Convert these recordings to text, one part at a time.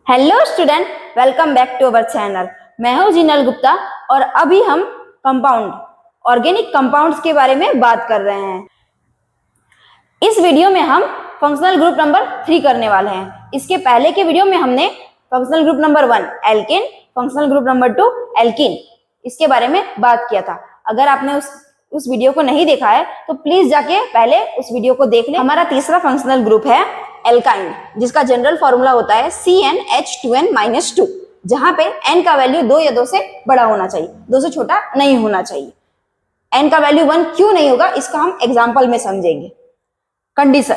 Hello student, welcome back to our channel. मैं हूं जिनल गुप्ता और अभी हम ऑर्गेनिक कंपाउंड्स के बारे में बात कर रहे हैं। इस वीडियो में हम फंक्शनल ग्रुप नंबर 3 करने वाले हैं। इसके पहले के वीडियो में हमने functional group number 1 alkane, functional group number 2 alkene, इसके बारे में बात किया था। अगर आपने उस वीडियो को नहीं देखा है तो प्लीज जाके पहले उस वीडियो को देख लें। हमारा तीसरा फंक्शनल ग्रुप है एल्काइन, जिसका जनरल फॉर्मूला होता है CnH2n-2, जहां पे n का वैल्यू 2 या 2 से बड़ा होना चाहिए, 2 से छोटा नहीं होना चाहिए। n का वैल्यू 1 क्यों नहीं होगा, इसका हम एग्जांपल में समझेंगे। Condition,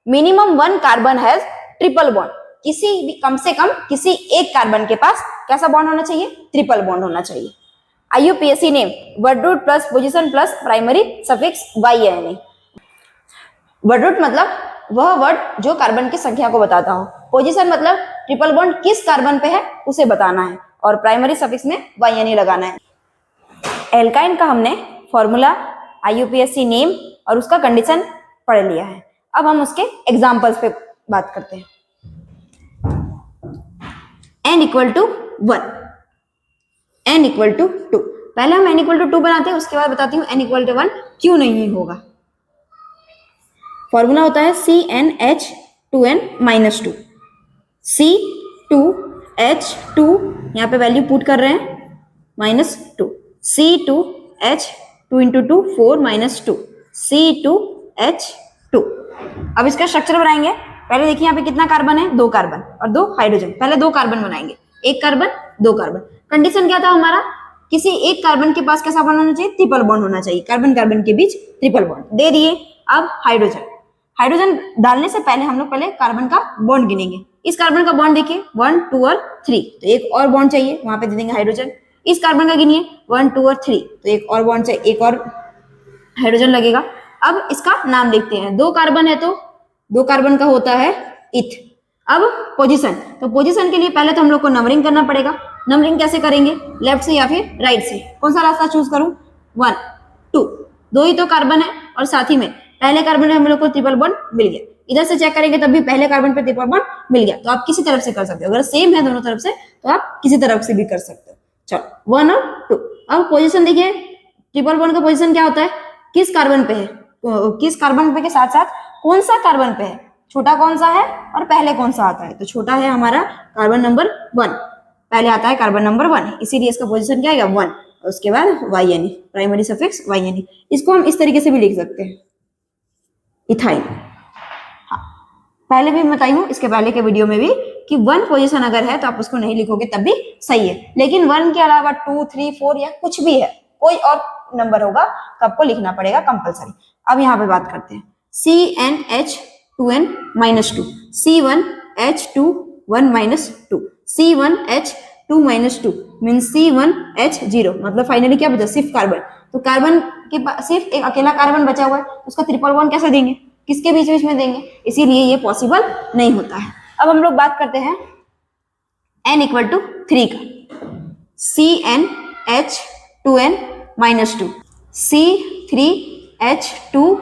minimum 1 carbon has triple bond, किसी भी कम से कम किसी एक कार्बन के पास कैसा बॉन्ड होना चाहिए, ट्रिपल बॉन्ड होना चाहिए। IUPAC name word root plus position plus primary suffix YNE। Word root मतलब वह वर्ड जो कार्बन की संख्या को बताता हो, पोजीशन मतलब ट्रिपल बॉन्ड किस कार्बन पे है उसे बताना है, और प्राइमरी सफिक्स में YNE लगाना है। एल्काइन का हमने फॉर्मूला, IUPAC नेम और उसका कंडीशन पढ़ लिया है। अब हम उसके एग्जांपल्स पे बात करते हैं। n = 1, n = 2। पहले हम n = 2 बनाते हैं, उसके बाद बताती हूँ n = 1 क्यों नहीं होगा। फॉर्मूला होता है CnH2n-2, C2H2, यहाँ पे वैल्यू पुट कर रहे हैं -2, C2H2 × 2 4 -2, C2H2। अब इसका स्ट्रक्चर बनाएंगे। पहले देखिए यहाँ पे कितना कार्बन है, 2 कार्बन और 2 हाइड्रोजन। पहले 2 कार्बन बनाएंगे, 1 कार्बन 2 कार्बन। कंडीशन क्या था हमारा, किसी एक कार्बन के पास कैसा बॉन्ड होना चाहिए, ट्रिपल बॉन्ड होना चाहिए, कार्बन कार्बन के बीच ट्रिपल बॉन्ड दे दिए। अब हाइड्रोजन डालने से पहले हम लोग पहले कार्बन का बॉन्ड गिनेंगे। इस कार्बन का बॉन्ड देखिए 1 2 और 3, तो एक और बॉन्ड चाहिए, वहां पे दे देंगे हाइड्रोजन। इस कार्बन का गिनिए 1 2 और 3, तो एक और बॉन्ड चाहिए, एक और हाइड्रोजन लगेगा। अब इसका नाम देखते हैं, 2 कार्बन है तो 2 कार्बन का होता है इथ। अब पोजीशन, तो पोजीशन के लिए पहले तो हम लोग को नंबरिंग करना पड़ेगा। नंबरिंग कैसे करेंगे, लेफ्ट से या फिर राइट से, कौन सा रास्ता चूज करूं, 1 2, 2 ही तो कार्बन है और साथ ही में पहले कार्बन में हम लोग को ट्रिपल बॉन्ड मिल गया। इधर से चेक करेंगे तब भी पहले कार्बन पे ट्रिपल बॉन्ड मिल गया, तो आप किसी तरफ से कर सकते हो। अगर सेम है दोनों तरफ से तो आप किसी तरफ से भी कर सकते हो। चलो 1 और 2। अब पोजीशन देखिए, ट्रिपल बॉन्ड का पोजीशन क्या होता है, किस कार्बन पे है, किस कार्बन पे के साथ साथ कौन सा कार्बन पे है, छोटा कौन सा है और पहले कौन सा आता है। तो छोटा है हमारा कार्बन नंबर 1, पहले आता है कार्बन नंबर 1, इसीलिए इसका पोजीशन क्या आएगा 1, और उसके बाद YNE, प्राइमरी सफिक्स YNE। इसको हम इस तरीके से भी लिख सकते हैं, इथाइल। हाँ, पहले भी बताई हूँ इसके पहले के वीडियो में भी कि 1 पोजीशन अगर है तो आप उसको नहीं लिखोगे तब भी सही है, लेकिन 1 के अलावा 2 3 4 या कुछ भी है, कोई और नंबर होगा तो आपको लिखना पड़ेगा कंपलसरी। अब यहाँ पे बात करते हैं CnH2n-2, C1H2 C1H2 -2 mean C1H0, मतलब फाइनली क्या बचा, सिर्फ कार्बन। तो कार्बन के पास सिर्फ एक अकेला कार्बन बचा हुआ है, उसका ट्रिपल बॉन्ड कैसे देंगे, किसके बीच बीच में देंगे, इसीलिए ये पॉसिबल नहीं होता है। अब हम लोग बात करते हैं n = 3 का, CnH2n-2, C3H2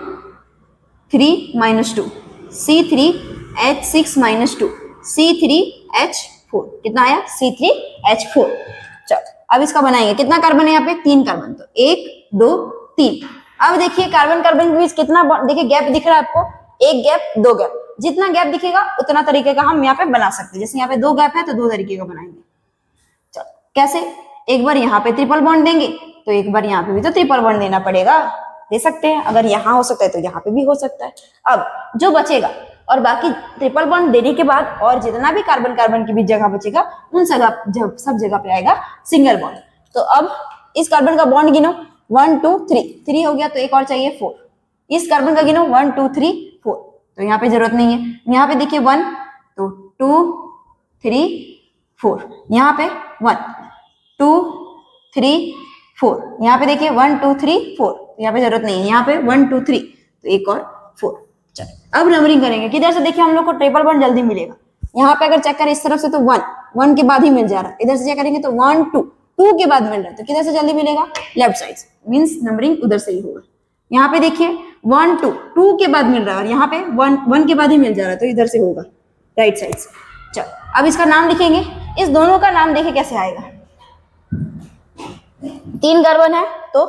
3-2, C3H6-2, C3H4, कितना आया, C3H4। चलो अब इसका बनाएंगे, कितना कार्बन है यहाँ पे, 3 कार्बन, तो 1 2 3। अब देखिए कार्बन कार्बन के बीच कितना, देखिए गैप दिख रहा है आपको, 1 गैप 2 गैप, जितना गैप दिखेगा उतना तरीके का हम यहाँ पे बना सकते हैं। जैसे यहाँ पे 2 गैप है तो 2 तरीके का बनाएंगे। चलो कैसे, एक बार यहाँ पे ट्रिपल बॉन्ड देंगे तो एक बार यहाँ पे भी तो ट्रिपल बॉन्ड देना पड़ेगा, दे सकते हैं। अगर यहाँ हो सकता है तो यहाँ पे भी हो सकता है। अब जो बचेगा और बाकी ट्रिपल बॉन्ड देने के बाद और जितना भी कार्बन कार्बन के बीच जगह बचेगा उन सब जगह पे आएगा सिंगल बॉन्ड। तो अब इस कार्बन का बॉन्ड गिनो, 1 2 3 हो गया, तो एक और चाहिए 4। इस कार्बन का गिनो 1 2 3 4, तो यहाँ पे जरूरत नहीं है। यहाँ पे देखिए 1 तो 2 3 4, यहाँ पे 1 2 3 4, यहाँ पे देखिए 1 2 3 4, यहाँ पे जरूरत नहीं है। यहाँ पे 1 2 3, तो एक और 4। चलो अब नंबरिंग करेंगे, किधर से देखिए हम लोग को ट्रिपल बॉन्ड जल्दी मिलेगा। यहाँ पे अगर चेक करें इस तरफ से तो 1 के बाद ही मिल जा रहा है, इधर से चेक करेंगे तो 1 2 के बाद मिल रहा है, तो किधर से जल्दी मिलेगा, लेफ्ट साइड, मीन्स नंबरिंग उधर से ही होगा। यहाँ पे देखिए 1 2 के बाद मिल रहा है और यहाँ पे 1 के बाद ही मिल जा रहा है, तो इधर से होगा राइट साइड से। चलो अब इसका नाम लिखेंगे। इस दोनों का नाम देखे कैसे आएगा, 3 कार्बन है तो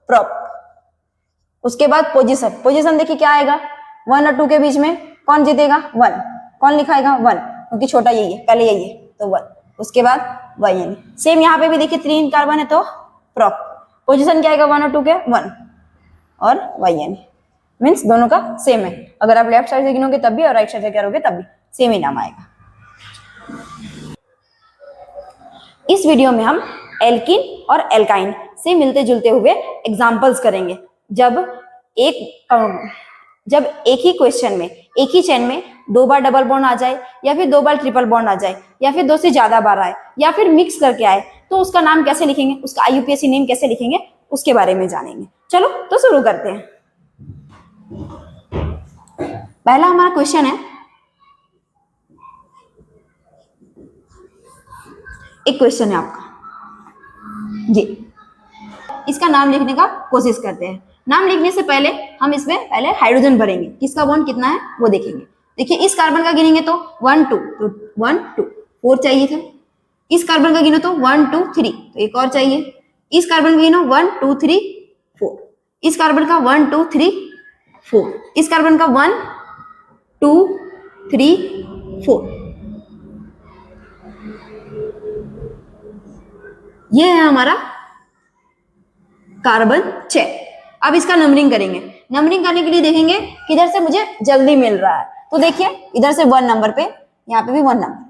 प्रोप, उसके बाद पोजीशन, पोजीशन देखिए क्या आएगा, 1 और 2 के बीच में कौन जीतेगा, 1, कौन लिखाएगा 1, क्योंकि छोटा यही है, पहले यही है तो 1, उसके बाद YN। सेम यहाँ पे भी देखिए 3 कार्बन है तो प्रोप, पोजीशन क्या आएगा 1 और 2 के 1 और YN, मीन्स दोनों का सेम है। अगर आप लेफ्ट साइड से गिनोगे तब भी और राइट साइड से करोगे तब भी सेम ही नाम आएगा। इस वीडियो में हम एल्किन और एल्काइन से मिलते जुलते हुए एग्जाम्पल्स करेंगे। जब एक ही क्वेश्चन में, एक ही चेन में 2 बार डबल बॉन्ड आ जाए या फिर 2 बार ट्रिपल बॉन्ड आ जाए या फिर 2 से ज्यादा बार आए या फिर मिक्स करके आए तो उसका नाम कैसे लिखेंगे, उसका IUPAC नेम कैसे लिखेंगे, उसके बारे में जानेंगे। चलो तो शुरू करते हैं। पहला हमारा क्वेश्चन है, एक क्वेश्चन है आपका जी, इसका नाम लिखने का कोशिश करते हैं। नाम लिखने से पहले हम इसमें पहले हाइड्रोजन भरेंगे, किसका बॉन्ड कितना है वो देखेंगे। देखिए इस कार्बन का गिनेंगे तो 1 2 तो 1 2 4 चाहिए था। इस कार्बन का गिनो तो 1 2 3 तो एक और चाहिए। इस कार्बन का गिनो 1 2 3 4, इस कार्बन का 1 2 3 4, इस कार्बन का 1 2 3 4। ये है हमारा कार्बन चेन। अब इसका नंबरिंग करेंगे। नंबरिंग करने के लिए देखेंगे किधर से मुझे जल्दी मिल रहा है, तो देखिए इधर से 1 नंबर पे, यहाँ पे भी 1 नंबर,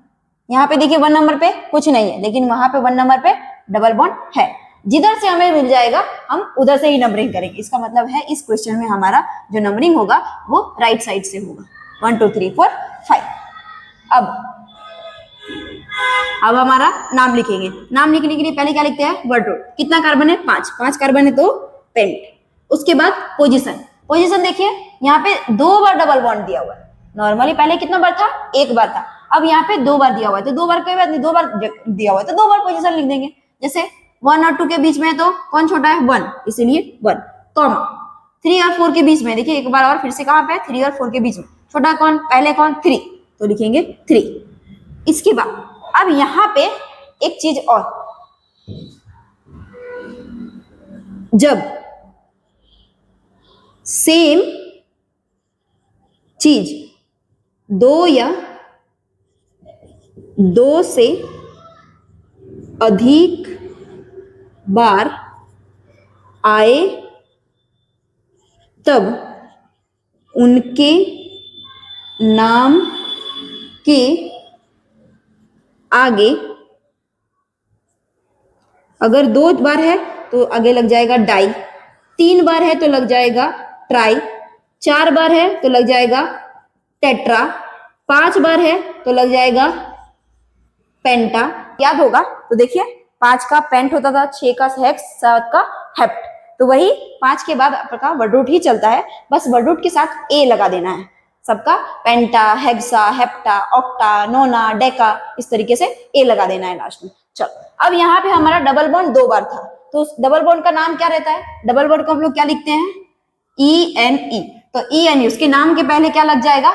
यहाँ पे देखिए 1 नंबर पे कुछ नहीं है, लेकिन वहां पे 1 नंबर पे डबल बॉन्ड है। जिधर से हमें मिल जाएगा हम उधर से ही नंबरिंग करेंगे। इसका मतलब है इस क्वेश्चन में हमारा जो नंबरिंग होगा वो राइट साइड से होगा, 1 2 3 4 5। अब हमारा नाम लिखेंगे। नाम लिखने के लिए पहले क्या लिखते हैं, वर्ड रूट। कितना कार्बन है, 5 कार्बन है तो पेंट। उसके बाद पोजीशन, पोजीशन देखिए यहाँ पे 2 बार डबल बॉन्ड दिया हुआ है। नॉर्मली पहले कितना बार था, 1 बार था, अब यहाँ पे 2 बार दिया हुआ है तो 2 बार कोई बात नहीं, 2 बार दिया हुआ है तो 2 बार पोजीशन लिख देंगे। जैसे 1 और 2 के बीच में तो कौन छोटा है, 1, इसीलिए 1, कॉमा 3 और 4 के बीच में, देखिए एक बार और फिर से कहाँ पे 3 और 4 के बीच में छोटा कौन, पहले कौन 3 तो लिखेंगे 3। इसके बाद अब यहां पे एक चीज और, जब सेम चीज 2 या 2 से अधिक बार आए तब उनके नाम के आगे, अगर 2 बार है तो आगे लग जाएगा डाई, 3 बार है तो लग जाएगा ट्राई, 4 बार है तो लग जाएगा टेट्रा, 5 बार है तो लग जाएगा पेंटा। याद होगा तो देखिए 5 का पेंट होता था, 6 का हेक्स, 7 का हेप्ट, तो वही 5 के बाद आपका वर्ड रूट ही चलता है, बस वर्ड रूट के साथ ए लगा देना है सबका, पेंटा, हेक्सा, हेप्टा, ऑक्टा, नोना, डेका, इस तरीके से ए लगा देना है लास्ट में। चलो अब यहाँ पे हमारा डबल बॉन्ड 2 बार था तो उस डबल बॉन्ड का नाम क्या रहता है, डबल बॉन्ड को हम लोग क्या लिखते हैं, ENE, तो ENE उसके नाम के पहले क्या लग जाएगा,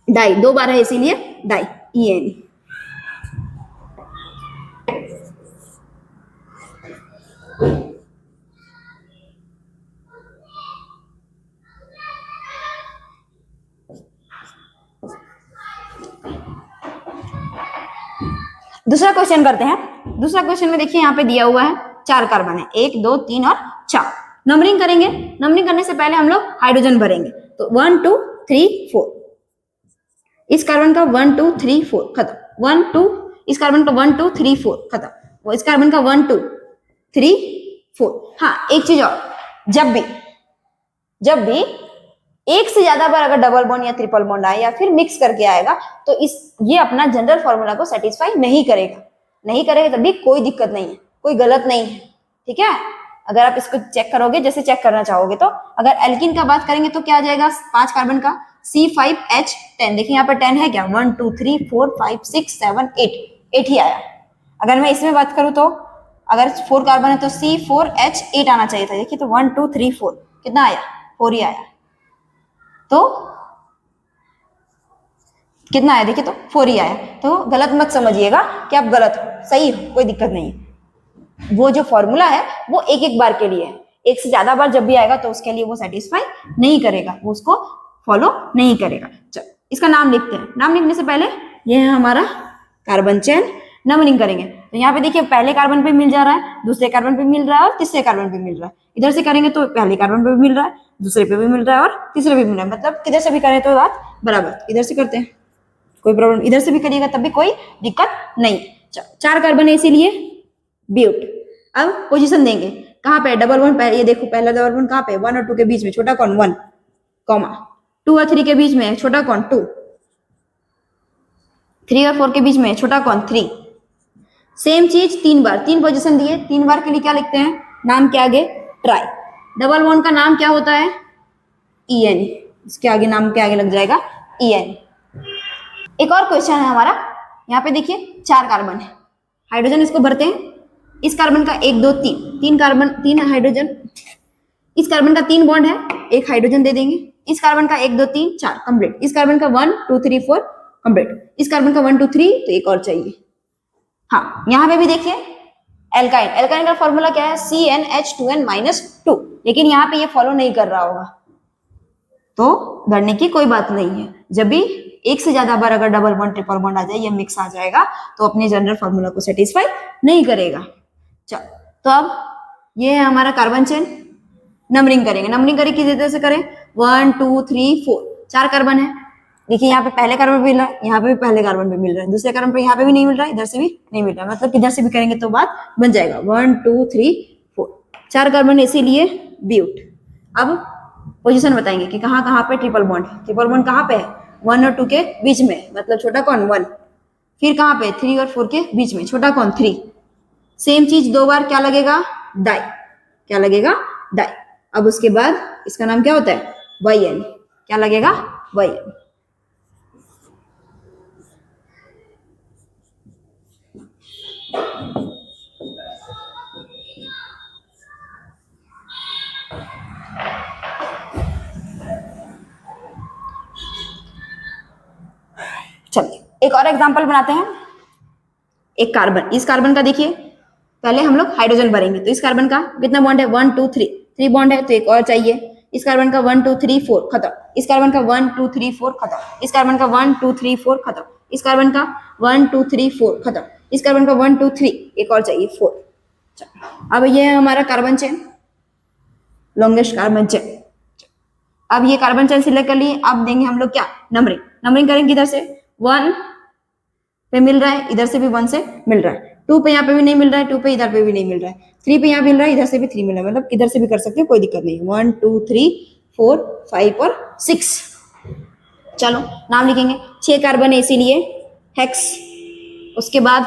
डाई, 2 बार है इसीलिए डाई, ENE। दूसरा क्वेश्चन करते हैं। दूसरा क्वेश्चन में देखिए यहाँ पे दिया हुआ है 4 कार्बन है, 1 2 3 और 4। नंबरिंग करेंगे। नंबरिंग करने से पहले हम लोग हाइड्रोजन भरेंगे, तो 1 2 3 4, इस कार्बन का 1 2 3 4 खत्म, 1 2, इस कार्बन का 1 2 3 4 खत्म, वो इस कार्बन का 1 2 3 4। हाँ एक चीज और, जब भी एक से ज्यादा बार अगर डबल बॉन्ड या ट्रिपल बॉन्ड आए या फिर मिक्स करके आएगा तो ये अपना जनरल फॉर्मूला को सेटिस्फाई नहीं करेगा तभी कोई दिक्कत नहीं है, कोई गलत नहीं है, ठीक है। अगर आप इसको चेक करोगे, जैसे चेक करना चाहोगे, तो अगर एल्किन का बात करेंगे तो क्या आ जाएगा, 5 कार्बन का C5H10, देखिए यहाँ पर 10 है क्या, 1 2 3 4 5 6 7 8 ही आया। अगर मैं इसमें बात करूं तो अगर 4 कार्बन है तो C4H8 आना चाहिए था, देखिए तो 1 2 3 4 कितना आया, 4 ही आया। तो कितना आया देखिए, तो 4 ही आया। तो गलत मत समझिएगा कि आप गलत हो, सही हो, कोई दिक्कत नहीं है। वो जो फॉर्मूला है वो एक एक बार के लिए है, एक से ज्यादा बार जब भी आएगा तो उसके लिए वो सेटिस्फाई नहीं करेगा, वो उसको फॉलो नहीं करेगा। चलो इसका नाम लिखते हैं। नाम लिखने से पहले ये है हमारा कार्बन चेन, नंबरिंग करेंगे। तो यहाँ पे देखिए पहले कार्बन पे मिल जा रहा है, दूसरे कार्बन पे मिल रहा है और तीसरे कार्बन पे मिल रहा है। इधर से करेंगे तो पहले कार्बन पे भी मिल रहा है, दूसरे पे भी मिल रहा है और तीसरे पे भी मिल रहा है, मतलब किधर से भी करें तो बात बराबर। इधर से करते हैं कोई प्रॉब्लम, इधर से भी करिएगा तब भी कोई दिक्कत नहीं। 4 कार्बन है इसीलिए ब्यूट। अब पोजीशन देंगे कहाँ पे, डबल वन, ये देखो पहला डबल वन कहाँ पे, 1 और 2 के बीच में, छोटा कौन 1, कॉमा 2 और 3 के बीच में, छोटा कौन 2, 3 और 4 के बीच में, छोटा कौन 3। सेम चीज 3 बार, 3 पोजीशन दिए, 3 बार के लिए क्या लिखते हैं, नाम के आगे ट्राई। डबल वन का नाम क्या होता है, EN, इसके आगे नाम के आगे लग जाएगा EN। एक और क्वेश्चन है हमारा, यहाँ पे देखिए 4 कार्बन है, हाइड्रोजन इसको भरते हैं। इस कार्बन का 1 2 3, 3 कार्बन 3 हाइड्रोजन, इस कार्बन का 3 बॉन्ड है, 1 हाइड्रोजन दे देंगे। इस कार्बन का 1 2 3 4 कंप्लीट। इस कार्बन का 1 2 3 4 कंप्लीट। इस कार्बन का 1 2 3, तो एक और चाहिए। हाँ यहाँ पे भी देखिए एल्काइन, एल्काइन का फॉर्मूला क्या है, CnH2n-2, लेकिन यहाँ पे ये फॉलो नहीं कर रहा होगा तो डरने की कोई बात नहीं है। जब भी एक से ज्यादा बार अगर डबल बॉन्ड ट्रिपल बॉन्ड आ जाए या मिक्स आ जाएगा तो अपने जनरल फॉर्मूला को सेटिस्फाई नहीं करेगा। चलो तो अब ये है हमारा कार्बन चेन, नंबरिंग करेंगे। नंबरिंग करें किस तरह से करें, 1 2 3 4, 4 कार्बन है। देखिए यहाँ पे पहले कार्बन पे मिल रहा है, यहाँ पे भी पहले कार्बन पे मिल रहा है, दूसरे कार्बन पे यहाँ पे भी नहीं मिल रहा है, इधर से भी नहीं मिल रहा है, मतलब किधर से भी करेंगे तो बात बन जाएगा। 1 2 3 4, 4 कार्बन इसीलिए ब्यूट। अब पोजीशन बताएंगे कि कहाँ कहाँ पे ट्रिपल बॉन्ड है। ट्रिपल बॉन्ड कहाँ पे है, 1 और 2 के बीच में, मतलब छोटा कौन 1। फिर कहाँ पे, 3 और 4 के बीच में, छोटा कौन 3। सेम चीज 2 बार क्या लगेगा, डाई, क्या लगेगा डाई। अब उसके बाद इसका नाम क्या होता है, YN, क्या लगेगा YN। चलिए एक और एग्जांपल बनाते हैं। एक कार्बन, इस कार्बन का देखिए पहले हम लोग हाइड्रोजन भरेंगे, तो इस कार्बन का कितना बॉन्ड है, 1 2 3, 3 बॉन्ड है तो एक और चाहिए। इस कार्बन का 1 2 3 4 खत्म। इस कार्बन का 1 2 3 4 खत्म। इस कार्बन का 1 2 3 4 खत्म। इस कार्बन का 1 2 3 4 खत्म। इस कार्बन का 1 2 3, एक और चाहिए 4। अब ये है हमारा carbon chain, longest carbon chain. अब ये कार्बन चेन सिलेक्ट कर लिए, अब देंगे हम लोग क्या, नंबरिंग। नंबरिंग करेंगे किधर से, 1 पे मिल रहा है, इधर से भी 1 से मिल रहा है, 2 पे यहाँ पे भी नहीं मिल रहा है, 2 पे इधर पे भी नहीं मिल रहा है, 3 पे यहाँ मिल रहा है, इधर से भी 3 मिल रहा है, मतलब इधर से भी कर सकते हो, कोई दिक्कत नहीं। 1 2 3 4 5 और 6। चलो नाम लिखेंगे, 6 कार्बन है इसीलिए हेक्स। उसके बाद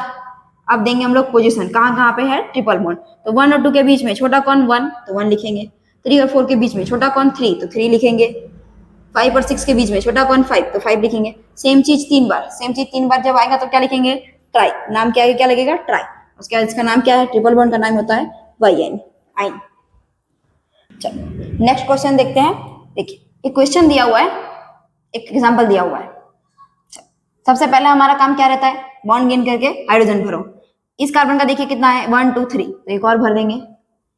अब देंगे हम लोग पोजीशन, कहाँ कहाँ पे है ट्रिपल बॉन्ड। तो 1 और 2 के बीच में छोटा कौन 1, तो 1 लिखेंगे। 3 और 4 के बीच में छोटा कौन 3, तो 3 लिखेंगे। 5 और 6 के बीच में छोटा कौन 5, तो 5 लिखेंगे। सेम चीज 3 बार, सेम चीज 3 बार जब आएगा तो क्या लिखेंगे, ट्राई। नाम के आगे क्या लगेगा, ट्राई। उसके बाद इसका नाम क्या है, ट्रिपल बॉन्ड का नाम होता है YN, आइन। चलो नेक्स्ट क्वेश्चन देखते हैं। देखिए एक क्वेश्चन दिया हुआ है, एक एग्जांपल दिया हुआ है। सबसे पहले हमारा काम क्या रहता है, बॉन्ड गेन करके हाइड्रोजन भरो। इस कार्बन का देखिए कितना है, 1 2 3, तो एक और भर देंगे।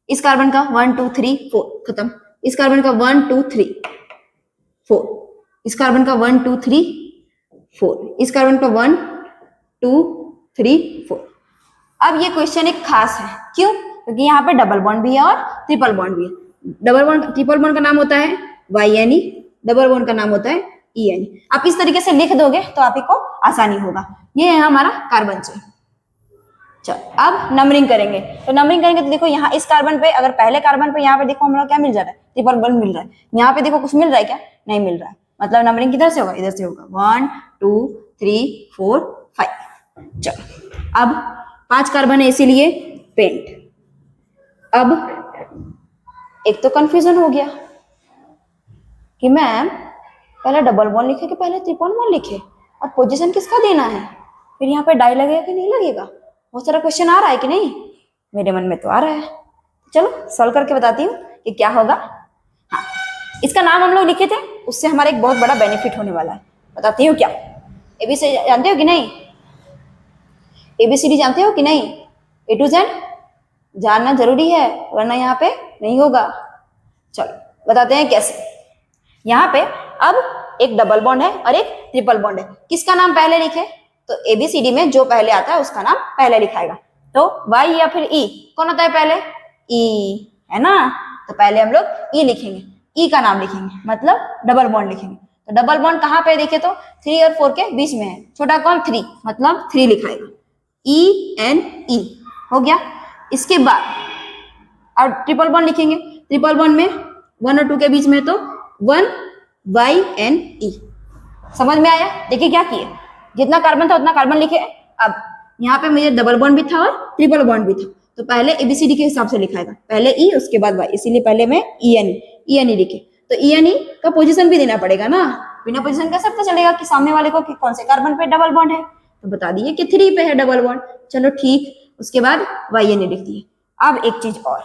इस कार्बन का 1 2 3 4 खत्म। इस कार्बन का 1 2 3 4, इस कार्बन का 1 2 3 4, इस कार्बन का 1 2 3 4। अब ये क्वेश्चन एक खास है, क्यों, क्योंकि यहाँ पे डबल बॉन्ड भी है और ट्रिपल बॉन्ड भी है। डबल बॉन्ड, ट्रिपल बॉन्ड का नाम होता है YNE, डबल बॉन्ड का नाम होता है EN। आप इस तरीके से लिख दोगे तो आप को आसानी होगा। ये है हमारा कार्बन चेन। चलो अब नंबरिंग करेंगे, तो नंबरिंग करेंगे तो देखो यहाँ इस कार्बन पे, अगर पहले कार्बन पे यहाँ पे देखो हम लोग क्या मिल जा रहा है, ट्रिपल बॉन्ड मिल रहा है। यहाँ पे देखो कुछ मिल रहा है क्या, नहीं मिल रहा है, मतलब नंबरिंग किधर से होगा, इधर से होगा। 1 2 3 4 5। चलो अब 5 कार्बन है इसीलिए पेंट। अब एक तो कंफ्यूजन हो गया कि मैम पहले डबल बॉन्ड लिखे कि पहले ट्रिपल बॉन्ड लिखे, और पोजीशन किसका देना है, फिर यहाँ पे डाई लगेगा कि नहीं लगेगा। बहुत सारा क्वेश्चन आ रहा है कि नहीं, मेरे मन में तो आ रहा है। चलो सॉल्व करके बताती हूँ कि क्या होगा। हाँ इसका नाम हम लोग लिखे थे, उससे हमारा एक बहुत बड़ा बेनिफिट होने वाला है, बताती हूँ क्या। एबीसीडी जानते हो कि नहीं? एबीसीडी जानते हो कि नहीं? ए टू जेड जानना जरूरी है, वरना यहाँ पे नहीं होगा। चलो बताते हैं कैसे। यहाँ पे अब एक डबल बॉन्ड है और एक ट्रिपल बॉन्ड है, किसका नाम पहले लिखे? तो एबीसीडी में जो पहले आता है उसका नाम पहले लिखाएगा। तो वाई या फिर ई, कौन होता है पहले? ई, है ना? तो पहले हम लोग ई लिखेंगे, ई का नाम लिखेंगे, मतलब डबल बॉन्ड लिखेंगे। तो डबल बॉन्ड कहाँ पे देखे? तो 3 और 4 के बीच में है, छोटा कौन? 3, मतलब 3 लिखाएगा, ई एन ई, हो गया। इसके बाद और ट्रिपल बॉन्ड लिखेंगे, ट्रिपल बॉन्ड में 1 और 2 के बीच में तो 1 वाई एन ई। समझ में आया? देखिए क्या किए, जितना कार्बन था उतना कार्बन लिखे। अब यहाँ पे मुझे डबल बॉन्ड भी था और ट्रिपल बॉन्ड भी था, तो पहले एबीसीडी के हिसाब से लिखाएगा, पहले ई उसके बाद वाई, इसीलिए पहले मैं ई एन ई लिखे। तो ई एन ई का पोजीशन भी देना पड़ेगा ना, बिना पोजीशन कैसे पता चलेगा कि सामने वाले को कि कौन से कार्बन पे डबल बॉन्ड है? तो बता दिए कि 3 पे है डबल बॉन्ड, चलो ठीक। उसके बाद वाई एन ई लिख दिए। अब एक चीज और,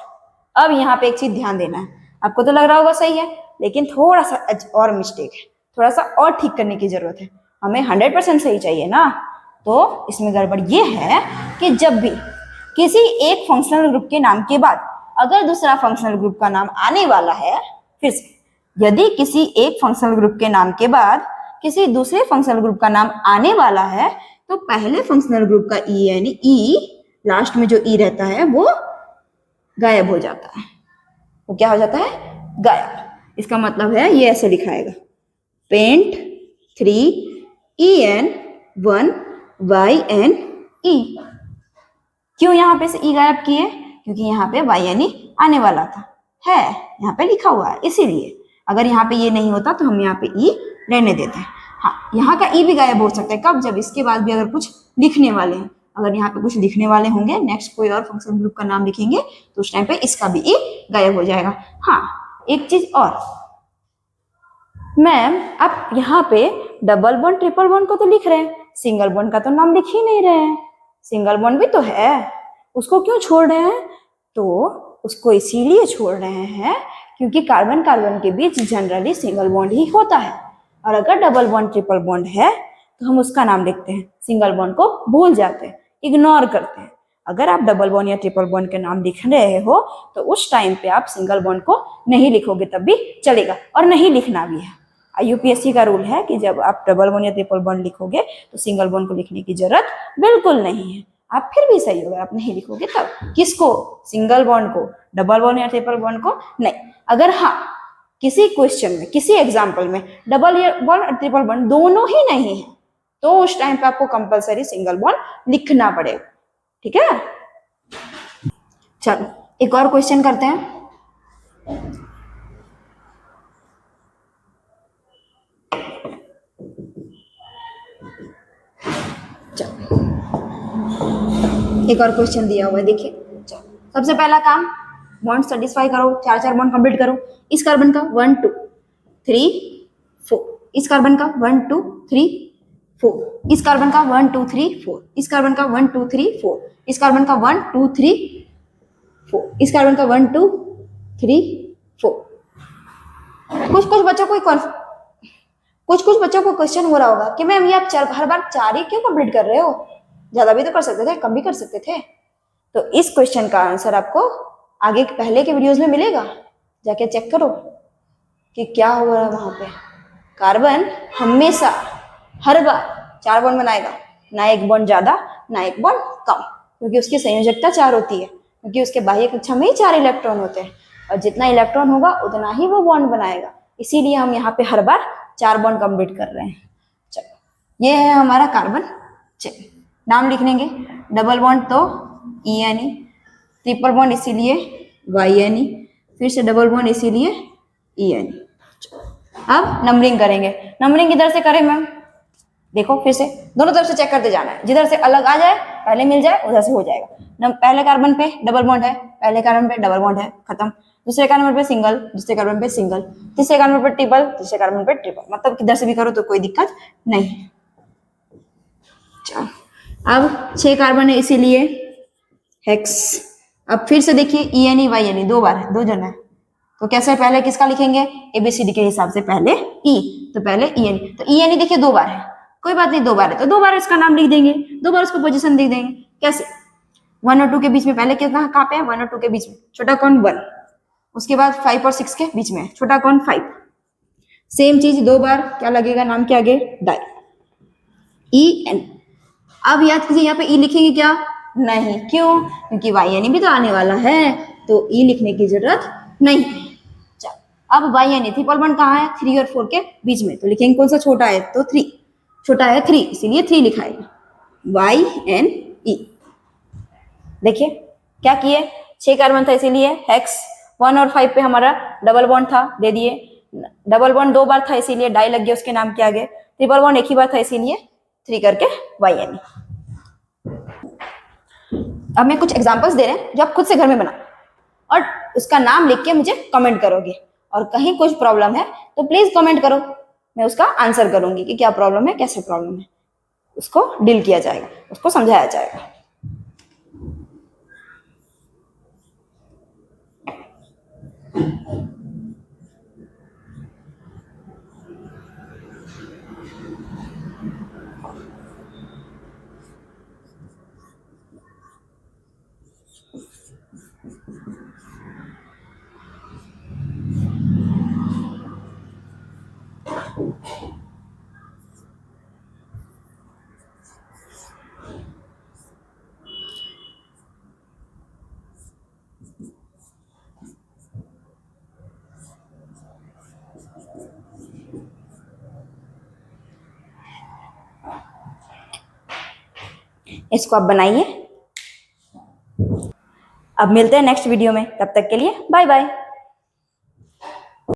अब यहाँ पे एक चीज ध्यान देना है, आपको तो लग रहा होगा सही है, लेकिन थोड़ा सा और मिस्टेक है, थोड़ा सा और ठीक करने की जरूरत है। हमें 100% सही चाहिए ना, तो इसमें गड़बड़ ये है कि जब भी किसी एक फंक्शनल ग्रुप के नाम के बाद अगर दूसरा फंक्शनल ग्रुप का नाम आने वाला है, फिर से यदि किसी एक फंक्शनल ग्रुप के नाम के बाद किसी दूसरे फंक्शनल ग्रुप का नाम आने वाला है, तो पहले फंक्शनल ग्रुप का ई यानी ई, लास्ट में जो ई रहता है वो गायब हो जाता है। वो क्या हो जाता है? गायब। इसका मतलब है ये ऐसे लिखाएगा, पेंट 3 EN1 YNE। क्यों यहाँ पे से ई गायब किए? क्योंकि यहाँ पे YNE आने वाला था, है यहाँ पे लिखा हुआ है, इसीलिए। अगर यहाँ पे ये नहीं होता तो हम यहाँ पे ई रहने देते हैं। हाँ, यहाँ का ई भी गायब हो सकता है, कब? जब इसके बाद भी अगर कुछ लिखने वाले हैं, अगर यहाँ पे कुछ लिखने वाले होंगे, नेक्स्ट कोई और फंक्शनल ग्रुप का नाम लिखेंगे, तो उस टाइम पे इसका भी ई गायब हो जाएगा। हाँ, एक चीज और मैम, आप यहाँ पे डबल बॉन्ड ट्रिपल बॉन्ड को तो लिख रहे हैं, सिंगल बॉन्ड का तो नाम लिख ही नहीं रहे हैं। सिंगल बॉन्ड भी तो है, उसको क्यों छोड़ रहे हैं? तो उसको इसीलिए छोड़ रहे हैं क्योंकि कार्बन कार्बन के बीच जनरली सिंगल बॉन्ड ही होता है, और अगर डबल बॉन्ड ट्रिपल बॉन्ड है तो हम उसका नाम लिखते हैं, सिंगल बॉन्ड को भूल जाते हैं, इग्नोर करते हैं। अगर आप डबल बॉन्ड या ट्रिपल बॉन्ड के नाम लिख रहे हो तो उस टाइम पे आप सिंगल बॉन्ड को नहीं लिखोगे तब भी चलेगा, और नहीं लिखना भी है। यूपीएससी का रूल है कि जब आप डबल बॉन्ड या ट्रिपल बॉन्ड लिखोगे तो सिंगल बॉन्ड को लिखने की जरूरत बिल्कुल नहीं है। आप फिर भी सही होगा, आप नहीं लिखोगे तब। किसको? सिंगल बॉन्ड को, डबल बॉन्ड या ट्रिपल बॉन्ड को नहीं। अगर हाँ किसी क्वेश्चन में, किसी एग्जाम्पल में डबल बॉन्ड और ट्रिपल बॉन्ड दोनों ही नहीं है, तो उस टाइम पे आपको कंपलसरी सिंगल बॉन्ड लिखना पड़ेगा, ठीक है? चलो एक और क्वेश्चन करते हैं। एक और क्वेश्चन दिया हुआ है, देखिए। चलो सबसे पहला काम, बॉन्ड सेटिस्फाई करो, 4 बॉन्ड कंप्लीट करो। इस कार्बन का 1 2 3 4, इस कार्बन का 1 2 3 4, इस कार्बन का 1 2 3 4, इस कार्बन का 1 2 3 4, इस कार्बन का 1 2 3 4, इस कार्बन का 1 2 3 4। कुछ बच्चों को क्वेश्चन हो रहा होगा कि मैम ये आप हर बार 4 ही क्यों कंप्लीट कर रहे हो? ज्यादा भी तो कर सकते थे, कम भी कर सकते थे। तो इस क्वेश्चन का आंसर आपको आगे पहले के वीडियोस में मिलेगा, जाके चेक करो कि क्या हो रहा है वहां पे। कार्बन हमेशा हर बार 4 बॉन्ड बनाएगा, ना एक बॉन्ड ज्यादा ना एक बॉन्ड कम, क्योंकि उसकी संयोजकता 4 होती है, क्योंकि उसके बाह्य कक्षा में ही 4 इलेक्ट्रॉन होते हैं, और जितना इलेक्ट्रॉन होगा उतना ही वो बॉन्ड बनाएगा। इसीलिए हम यहाँ पे हर बार 4 बॉन्ड कंप्लीट कर रहे हैं। चलो ये है हमारा कार्बन चेन। नाम लिख लेंगे, डबल बॉन्ड तो ENE, ट्रिपल बॉन्ड इसीलिए YNE, फिर से डबल बॉन्ड इसीलिए ENE। अब नंबरिंग करेंगे। नंबरिंग किधर से करें मैम? देखो फिर से दोनों तरफ से चेक करते जाना है, जिधर से अलग आ जाए पहले मिल जाए उधर से हो जाएगा। पहले कार्बन पे डबल बॉन्ड है, पहले कार्बन पे डबल बॉन्ड है, खत्म। दूसरे कार्बन पे सिंगल, दूसरे कार्बन पे सिंगल, तीसरे कार्बन पे ट्रिपल, तीसरे कार्बन पे ट्रिपल, मतलब किधर से भी करो तो कोई दिक्कत नहीं। चलो अब 6 कार्बन है इसीलिए हेक्स। अब फिर से देखिए ENE YNE 2 बार है, 2 जन है, तो कैसे पहले किसका लिखेंगे? ABCD के हिसाब से पहले E, तो पहले ENE, तो ENE देखिए 2 बार है, कोई बात नहीं, 2 बार है तो 2 बार इसका नाम लिख देंगे, 2 बार उसको पोजीशन लिख देंगे। कैसे? 1 और 2 के बीच में पहले कितना कहाँ पे है? 1 और 2 के बीच में छोटा कौन? 1। उसके बाद 5 और 6 के बीच में छोटा कौन? 5। सेम चीज 2 बार क्या लगेगा नाम के आगे? डाई। E N. अब याद कीजिए यहाँ पे ई लिखेंगे क्या? नहीं। क्यों? क्योंकि वाई एन भी तो आने वाला है, तो ई लिखने की जरूरत नहीं है। अब वाई एन ट्रिपल बॉन्ड कहाँ है? 3 और 4 के बीच में, तो लिखेंगे कौन सा छोटा है? तो 3। छोटा है 3, इसीलिए 3 लिखा है। Y N E. देखिए क्या किए? 6 कार्बन था इसीलिए हेक्स। 1 और 5 पे हमारा डबल बॉन्ड था, दे दिए। डबल बॉन्ड 2 बार था इसीलिए डाई लग गया उसके नाम के आगे। ट्रिपल बॉन्ड एक ही बार था इसीलिए 3 करके वाई एन। अब मैं कुछ एग्जांपल्स दे रहे हैं जो आप खुद से घर में बना और उसका नाम लिख के मुझे कमेंट करोगे। और कहीं कुछ प्रॉब्लम है तो प्लीज कमेंट करो, मैं उसका आंसर करूंगी कि क्या प्रॉब्लम है, कैसे प्रॉब्लम है, उसको डील किया जाएगा, उसको समझाया जाएगा। इसको आप बनाइए। अब मिलते हैं नेक्स्ट वीडियो में, तब तक के लिए बाय बाय।